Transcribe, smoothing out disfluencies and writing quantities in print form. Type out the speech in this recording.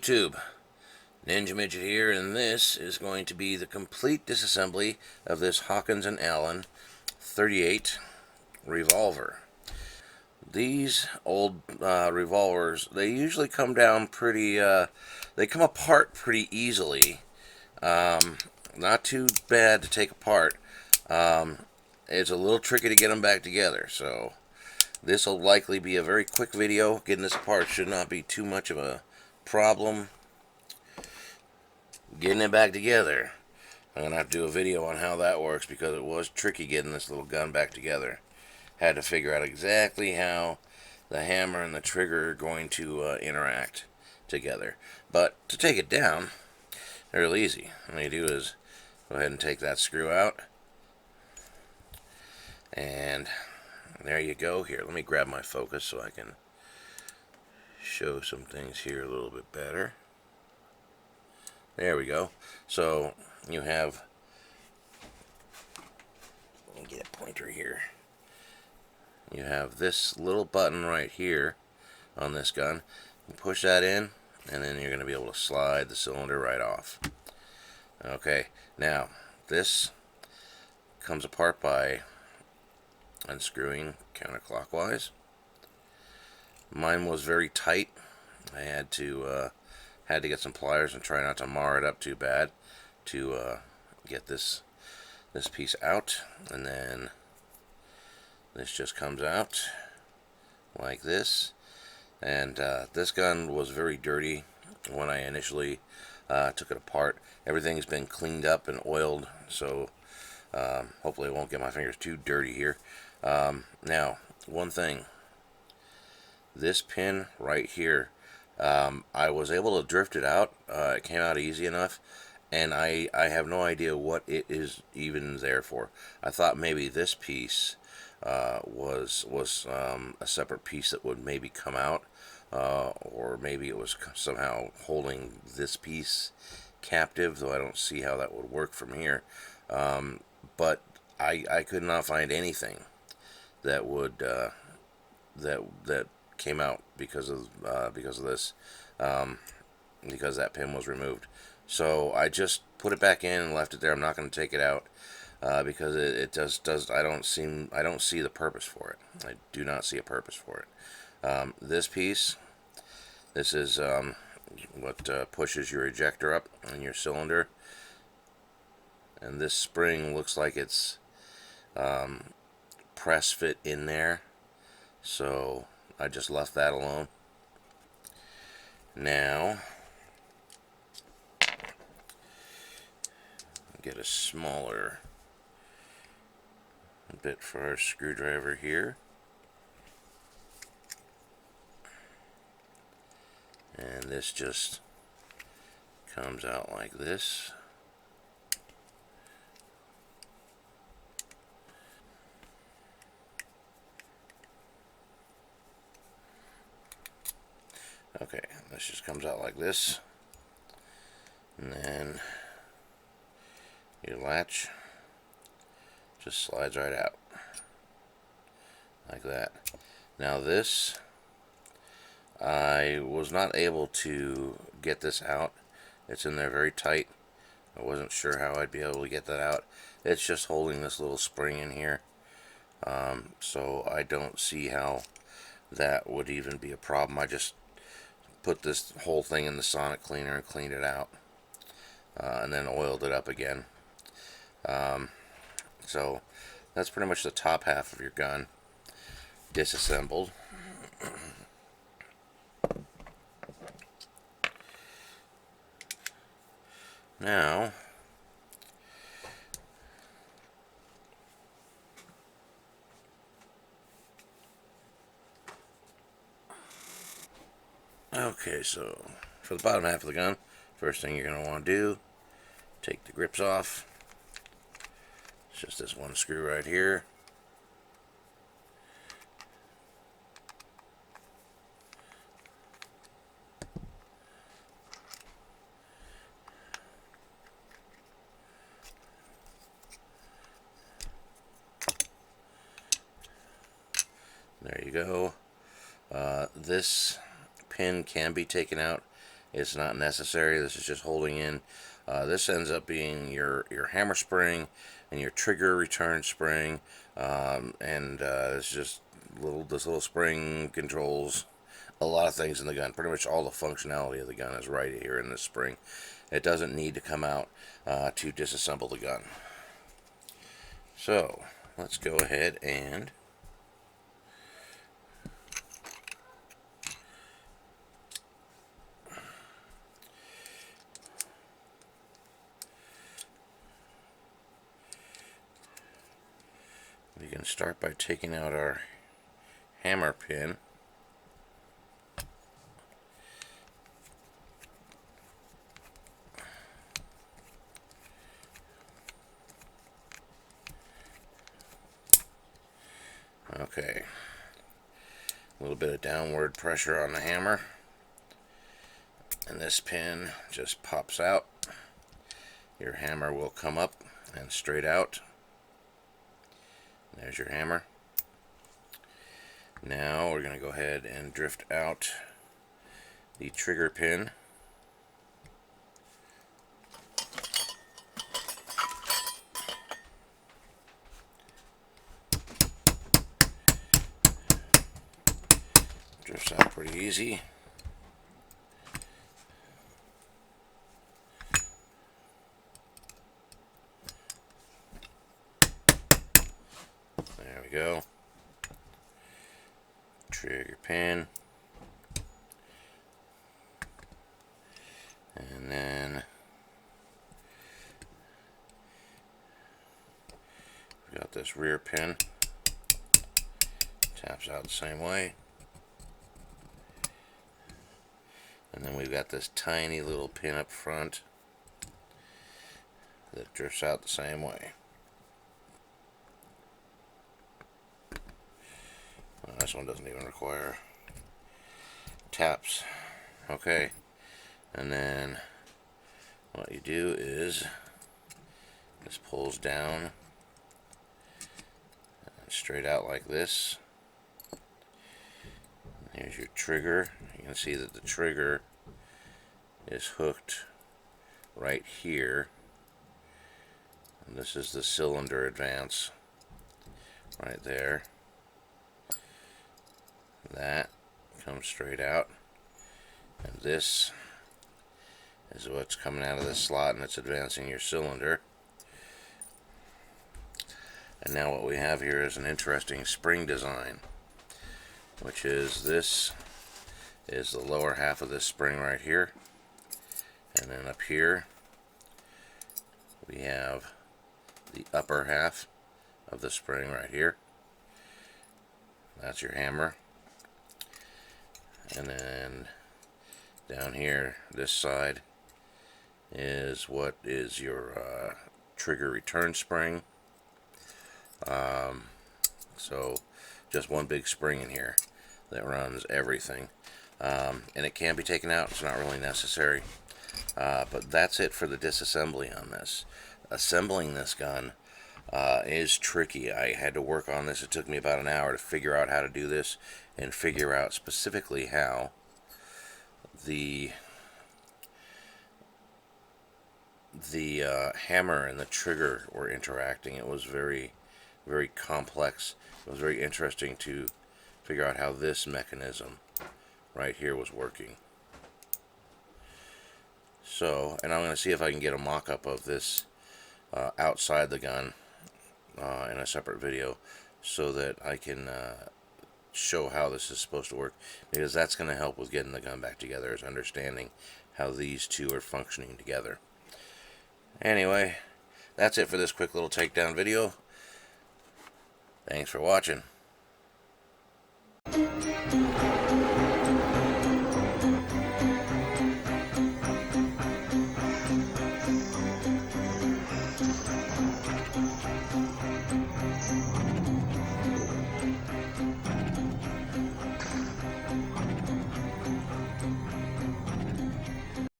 YouTube? Ninja Midget here, and this is going to be the complete disassembly of this Hawkins and Allen 38 revolver. These old revolvers, they usually come down pretty, they come apart pretty easily. Not too bad to take apart. It's a little tricky to get them back together, so this will likely be a very quick video. Getting this apart should not be too much of a problem. Getting it back together, I'm going to have to do a video on how that works, because it was tricky getting this little gun back together. Had to figure out exactly how the hammer and the trigger are going to interact together. But to take it down, they're real easy. All you do is go ahead and take that screw out. And there you go. Here, let me grab my focus so I can show some things here a little bit better. There we go. So you have, let me get a pointer here. You have this little button right here on this gun. You push that in, and then you're going to be able to slide the cylinder right off. Okay, now this comes apart by unscrewing counterclockwise. Mine was very tight. I had to get some pliers and try not to mar it up too bad to get this piece out, and then this just comes out like this. And this gun was very dirty when I initially took it apart. Everything's been cleaned up and oiled, so hopefully I won't get my fingers too dirty here. Now, one thing, this pin right here, I was able to drift it out. It came out easy enough, and I have no idea what it is even there for. I thought maybe this piece was a separate piece that would maybe come out, or maybe it was somehow holding this piece captive, though I don't see how that would work from here. But I could not find anything that would that came out because of this, because that pin was removed. So I just put it back in and left it there. I'm not going to take it out because it does I don't see the purpose for it. I do not see a purpose for it. This piece, this is what pushes your ejector up in your cylinder, and this spring looks like it's press fit in there, so I just left that alone. Now, get a smaller bit for our screwdriver here. And this just comes out like this. Okay, this just comes out like this, and then your latch just slides right out like that. Now this, I was not able to get this out. It's in there very tight. I wasn't sure how I'd be able to get that out. It's just holding this little spring in here, so I don't see how that would even be a problem. I just put this whole thing in the sonic cleaner and cleaned it out, and then oiled it up again. So that's pretty much the top half of your gun disassembled. Now, okay, so for the bottom half of the gun, first thing you're going to want to do, take the grips off. It's just this one screw right here. There you go. This pin can be taken out It's not necessary. This is just holding in. This ends up being your hammer spring and your trigger return spring, and it's just this little spring controls a lot of things in the gun. Pretty much all the functionality of the gun is right here in this spring. It doesn't need to come out to disassemble the gun. So let's go ahead and we can start by taking out our hammer pin. Okay, a little bit of downward pressure on the hammer, and this pin just pops out. Your hammer will come up and straight out. There's your hammer. Now we're going to go ahead and drift out the trigger pin. Drifts out pretty easy. There we go. Trigger pin. And then we got this rear pin. Taps out the same way. And then we've got this tiny little pin up front that drifts out the same way. Well, this one doesn't even require taps. Okay, and then what you do is this pulls down and straight out like this. Here's your trigger. You can see that the trigger is hooked right here. And this is the cylinder advance right there. That comes straight out. And this is what's coming out of this slot, and it's advancing your cylinder. And now what we have here is an interesting spring design, which is this is the lower half of this spring right here, and then up here we have the upper half of the spring right here. That's your hammer. And then down here, this side is what is your trigger return spring. So just one big spring in here that runs everything. And it can be taken out. It's not really necessary. But that's it for the disassembly on this. Assembling this gun is tricky. I had to work on this. It took me about an hour to figure out how to do this and figure out specifically how the hammer and the trigger were interacting. It was very, very complex. It was very interesting to figure out how this mechanism right here was working. So, and I'm going to see if I can get a mock-up of this outside the gun in a separate video, so that I can show how this is supposed to work, because that's going to help with getting the gun back together, is understanding how these two are functioning together. Anyway, that's it for this quick little takedown video. Thanks for watching.